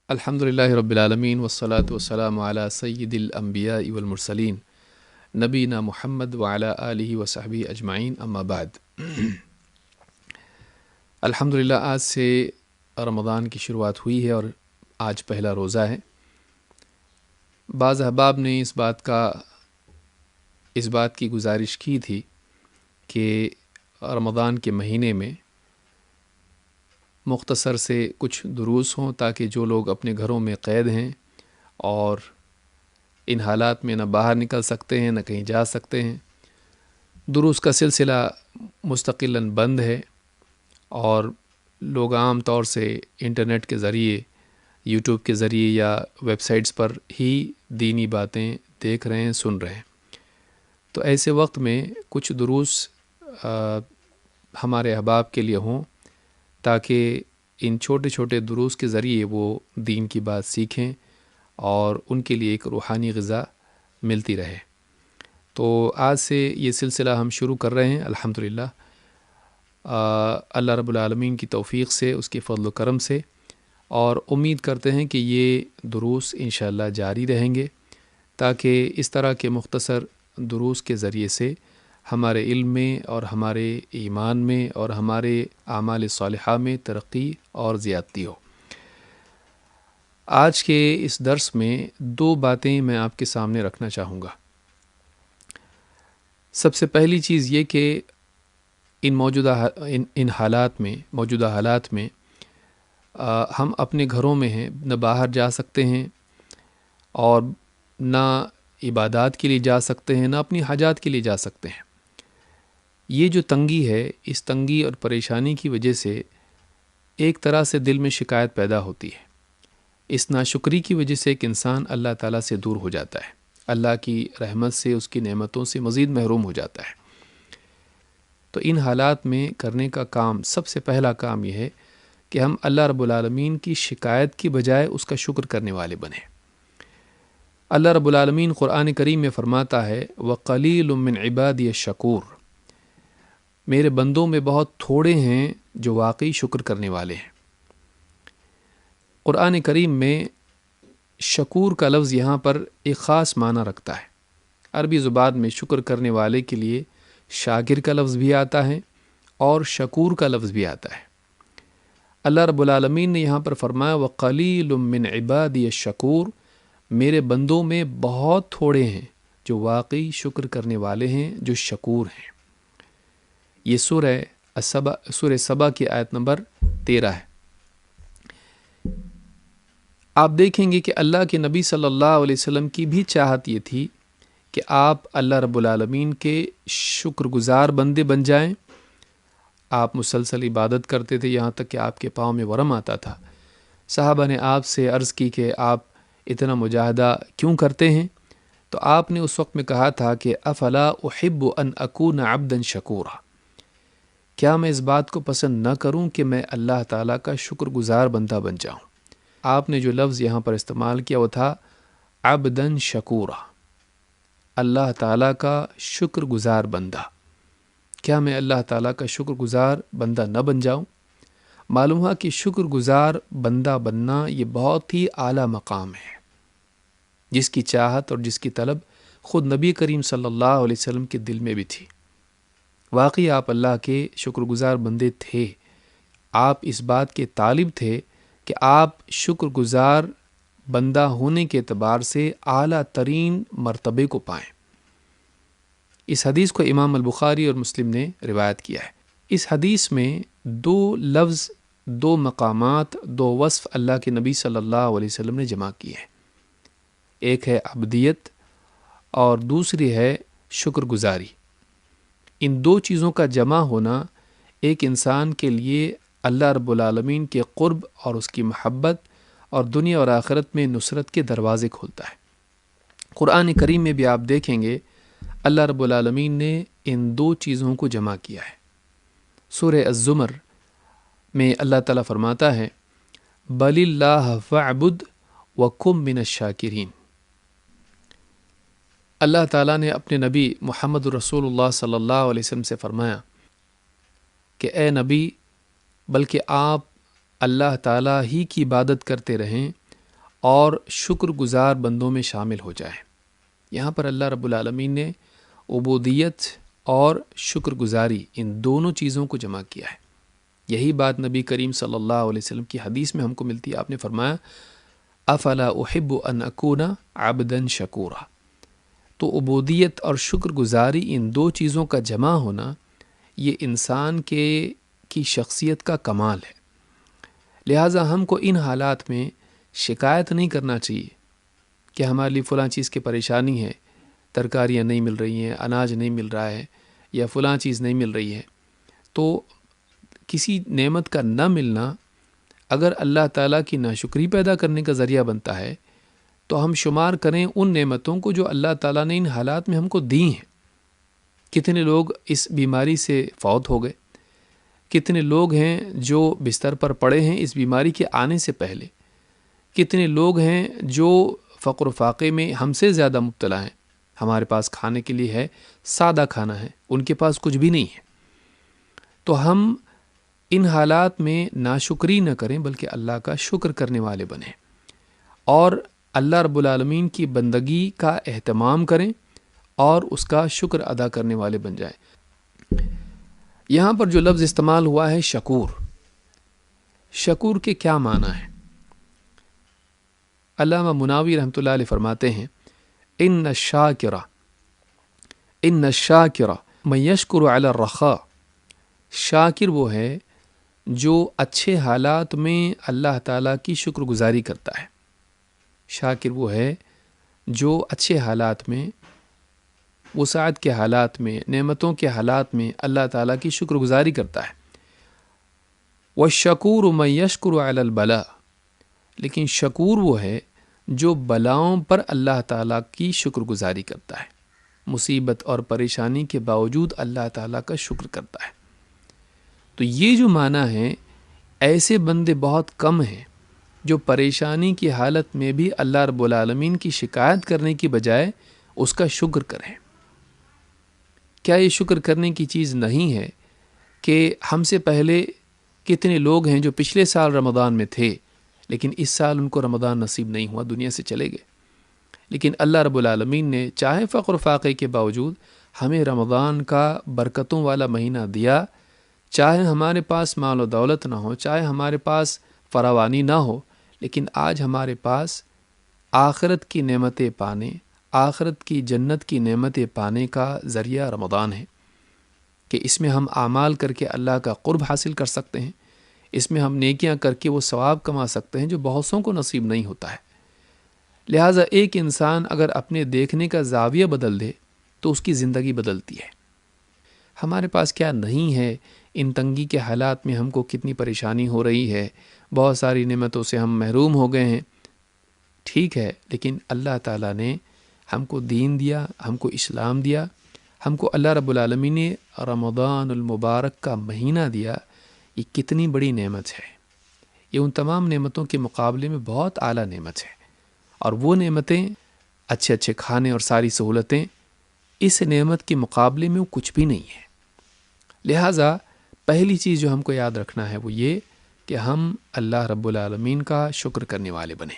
الحمدللہ رب العالمین والصلاة والسلام علی سید الانبیاء والمرسلین نبینا محمد وعلی آلہ وصحبہ اجمعین اما بعد۔ الحمدللہ آج سے رمضان کی شروعات ہوئی ہے اور آج پہلا روزہ ہے۔ بعض احباب نے اس بات کی گزارش کی تھی کہ رمضان کے مہینے میں مختصر سے کچھ دروس ہوں تاکہ جو لوگ اپنے گھروں میں قید ہیں اور ان حالات میں نہ باہر نکل سکتے ہیں نہ کہیں جا سکتے ہیں، دروس کا سلسلہ مستقلاً بند ہے اور لوگ عام طور سے انٹرنیٹ کے ذریعے، یوٹیوب کے ذریعے یا ویب سائٹس پر ہی دینی باتیں دیکھ رہے ہیں، سن رہے ہیں۔ تو ایسے وقت میں کچھ دروس ہمارے احباب کے لیے ہوں تاکہ ان چھوٹے چھوٹے دروس کے ذریعے وہ دین کی بات سیکھیں اور ان کے لیے ایک روحانی غذا ملتی رہے۔ تو آج سے یہ سلسلہ ہم شروع کر رہے ہیں الحمدللہ، اللہ رب العالمین کی توفیق سے، اس کے فضل و کرم سے، اور امید کرتے ہیں کہ یہ دروس انشاءاللہ جاری رہیں گے تاکہ اس طرح کے مختصر دروس کے ذریعے سے ہمارے علم میں اور ہمارے ایمان میں اور ہمارے اعمال صالحہ میں ترقی اور زیادتی ہو۔ آج کے اس درس میں دو باتیں میں آپ کے سامنے رکھنا چاہوں گا۔ سب سے پہلی چیز یہ کہ ان موجودہ حالات میں ہم اپنے گھروں میں ہیں، نہ باہر جا سکتے ہیں اور نہ عبادات کے لیے جا سکتے ہیں، نہ اپنی حاجات کے لیے جا سکتے ہیں۔ یہ جو تنگی ہے، اس تنگی اور پریشانی کی وجہ سے ایک طرح سے دل میں شکایت پیدا ہوتی ہے۔ اس ناشکری کی وجہ سے ایک انسان اللہ تعالیٰ سے دور ہو جاتا ہے، اللہ کی رحمت سے، اس کی نعمتوں سے مزید محروم ہو جاتا ہے۔ تو ان حالات میں کرنے کا کام، سب سے پہلا کام یہ ہے کہ ہم اللہ رب العالمین کی شکایت کی بجائے اس کا شکر کرنے والے بنیں۔ اللہ رب العالمین قرآن کریم میں فرماتا ہے وَقَلِيلٌ مِّنْ عِبَادِيَ الشَّكُورُ، میرے بندوں میں بہت تھوڑے ہیں جو واقعی شکر کرنے والے ہیں۔ قرآن کریم میں شکور کا لفظ یہاں پر ایک خاص معنی رکھتا ہے۔ عربی زبان میں شکر کرنے والے کے لیے شاکر کا لفظ بھی آتا ہے اور شکور کا لفظ بھی آتا ہے۔ اللہ رب العالمین نے یہاں پر فرمایا وَقَلِيلٌ مِّنْ عِبَادِيَ الشَّكُورُ، میرے بندوں میں بہت تھوڑے ہیں جو واقعی شکر کرنے والے ہیں، جو شکور ہیں۔ یہ سورہ سبا کی آیت نمبر 13 ہے۔ آپ دیکھیں گے کہ اللہ کے نبی صلی اللہ علیہ وسلم کی بھی چاہت یہ تھی کہ آپ اللہ رب العالمین کے شکر گزار بندے بن جائیں۔ آپ مسلسل عبادت کرتے تھے، یہاں تک کہ آپ کے پاؤں میں ورم آتا تھا۔ صحابہ نے آپ سے عرض کی کہ آپ اتنا مجاہدہ کیوں کرتے ہیں؟ تو آپ نے اس وقت میں کہا تھا کہ افلا احب ان اکون عبدا شکورا، کیا میں اس بات کو پسند نہ کروں کہ میں اللہ تعالیٰ کا شکر گزار بندہ بن جاؤں۔ آپ نے جو لفظ یہاں پر استعمال کیا وہ تھا عبدا شکورا، اللہ تعالیٰ کا شکر گزار بندہ۔ کیا میں اللہ تعالیٰ کا شکر گزار بندہ نہ بن جاؤں؟ معلوم ہوا کہ شکر گزار بندہ بننا یہ بہت ہی اعلیٰ مقام ہے، جس کی چاہت اور جس کی طلب خود نبی کریم صلی اللہ علیہ وسلم کے دل میں بھی تھی۔ واقعی آپ اللہ کے شکر گزار بندے تھے، آپ اس بات کے طالب تھے کہ آپ شکر گزار بندہ ہونے کے اعتبار سے اعلیٰ ترین مرتبے کو پائیں۔ اس حدیث کو امام البخاری اور مسلم نے روایت کیا ہے۔ اس حدیث میں دو لفظ، دو مقامات، دو وصف اللہ کے نبی صلی اللہ علیہ وسلم نے جمع کیے ہیں۔ ایک ہے عبدیت اور دوسری ہے شکر گزاری۔ ان دو چیزوں کا جمع ہونا ایک انسان کے لیے اللہ رب العالمین کے قرب اور اس کی محبت اور دنیا اور آخرت میں نصرت کے دروازے کھولتا ہے۔ قرآن کریم میں بھی آپ دیکھیں گے اللہ رب العالمین نے ان دو چیزوں کو جمع کیا ہے۔ سورہ الزمر میں اللہ تعالیٰ فرماتا ہے بَلِ اللَّهَ فَاعْبُدْ وَكُن مِّنَ الشَّاكِرِينَ۔ اللہ تعالیٰ نے اپنے نبی محمد رسول اللہ صلی اللہ علیہ وسلم سے فرمایا کہ اے نبی، بلکہ آپ اللہ تعالیٰ ہی کی عبادت کرتے رہیں اور شکر گزار بندوں میں شامل ہو جائیں۔ یہاں پر اللہ رب العالمین نے عبودیت اور شکر گزاری ان دونوں چیزوں کو جمع کیا ہے۔ یہی بات نبی کریم صلی اللہ علیہ وسلم کی حدیث میں ہم کو ملتی ہے۔ آپ نے فرمایا افلا احب ان اکون عبدا شکورا۔ تو عبودیت اور شکر گزاری ان دو چیزوں کا جمع ہونا یہ انسان کی شخصیت کا کمال ہے۔ لہٰذا ہم کو ان حالات میں شکایت نہیں کرنا چاہیے کہ ہمارے لیے فلاں چیز کی پریشانی ہے، ترکاریاں نہیں مل رہی ہیں، اناج نہیں مل رہا ہے، یا فلاں چیز نہیں مل رہی ہے۔ تو کسی نعمت کا نہ ملنا اگر اللہ تعالیٰ کی ناشکری پیدا کرنے کا ذریعہ بنتا ہے تو ہم شمار کریں ان نعمتوں کو جو اللہ تعالیٰ نے ان حالات میں ہم کو دی ہیں۔ کتنے لوگ اس بیماری سے فوت ہو گئے، کتنے لوگ ہیں جو بستر پر پڑے ہیں اس بیماری کے آنے سے پہلے، کتنے لوگ ہیں جو فقر و فاقے میں ہم سے زیادہ مبتلا ہیں۔ ہمارے پاس کھانے کے لیے ہے، سادہ کھانا ہے، ان کے پاس کچھ بھی نہیں ہے۔ تو ہم ان حالات میں ناشکری نہ کریں بلکہ اللہ کا شکر کرنے والے بنیں، اور اللہ رب العالمین کی بندگی کا اہتمام کریں اور اس کا شکر ادا کرنے والے بن جائیں۔ یہاں پر جو لفظ استعمال ہوا ہے شکور، شکور کے کیا معنی ہے؟ علامہ مناوی رحمۃ اللہ علیہ فرماتے ہیں ان الشاکر من یشکر علی الرخاء، شاکر وہ ہے جو اچھے حالات میں اللہ تعالیٰ کی شکر گزاری کرتا ہے۔ شاکر وہ ہے جو اچھے حالات میں، وسعت کے حالات میں، نعمتوں کے حالات میں اللہ تعالیٰ کی شکر گزاری کرتا ہے۔ والشکور من یشکر علی البلاء، لیکن شکور وہ ہے جو بلاؤں پر اللہ تعالیٰ کی شکر گزاری کرتا ہے، مصیبت اور پریشانی کے باوجود اللہ تعالیٰ کا شکر کرتا ہے۔ تو یہ جو معنی ہے، ایسے بندے بہت کم ہیں جو پریشانی کی حالت میں بھی اللہ رب العالمین کی شکایت کرنے کی بجائے اس کا شکر کریں۔ کیا یہ شکر کرنے کی چیز نہیں ہے کہ ہم سے پہلے کتنے لوگ ہیں جو پچھلے سال رمضان میں تھے لیکن اس سال ان کو رمضان نصیب نہیں ہوا، دنیا سے چلے گئے، لیکن اللہ رب العالمین نے چاہے فقر و فاقے کے باوجود ہمیں رمضان کا برکتوں والا مہینہ دیا۔ چاہے ہمارے پاس مال و دولت نہ ہو، چاہے ہمارے پاس فراوانی نہ ہو، لیکن آج ہمارے پاس آخرت کی نعمتیں پانے، آخرت کی جنت کی نعمتیں پانے کا ذریعہ رمضان ہے کہ اس میں ہم اعمال کر کے اللہ کا قرب حاصل کر سکتے ہیں، اس میں ہم نیکیاں کر کے وہ ثواب کما سکتے ہیں جو بہت سوں کو نصیب نہیں ہوتا ہے۔ لہٰذا ایک انسان اگر اپنے دیکھنے کا زاویہ بدل دے تو اس کی زندگی بدلتی ہے۔ ہمارے پاس کیا نہیں ہے، ان تنگی کے حالات میں ہم کو کتنی پریشانی ہو رہی ہے، بہت ساری نعمتوں سے ہم محروم ہو گئے ہیں، ٹھیک ہے، لیکن اللہ تعالیٰ نے ہم کو دین دیا، ہم کو اسلام دیا، ہم کو اللہ رب العالمین نے رمضان المبارک کا مہینہ دیا۔ یہ کتنی بڑی نعمت ہے، یہ ان تمام نعمتوں کے مقابلے میں بہت اعلیٰ نعمت ہے، اور وہ نعمتیں، اچھے اچھے کھانے اور ساری سہولتیں اس نعمت کے مقابلے میں وہ کچھ بھی نہیں ہے۔ لہٰذا پہلی چیز جو ہم کو یاد رکھنا ہے وہ یہ کہ ہم اللہ رب العالمین کا شکر کرنے والے بنیں۔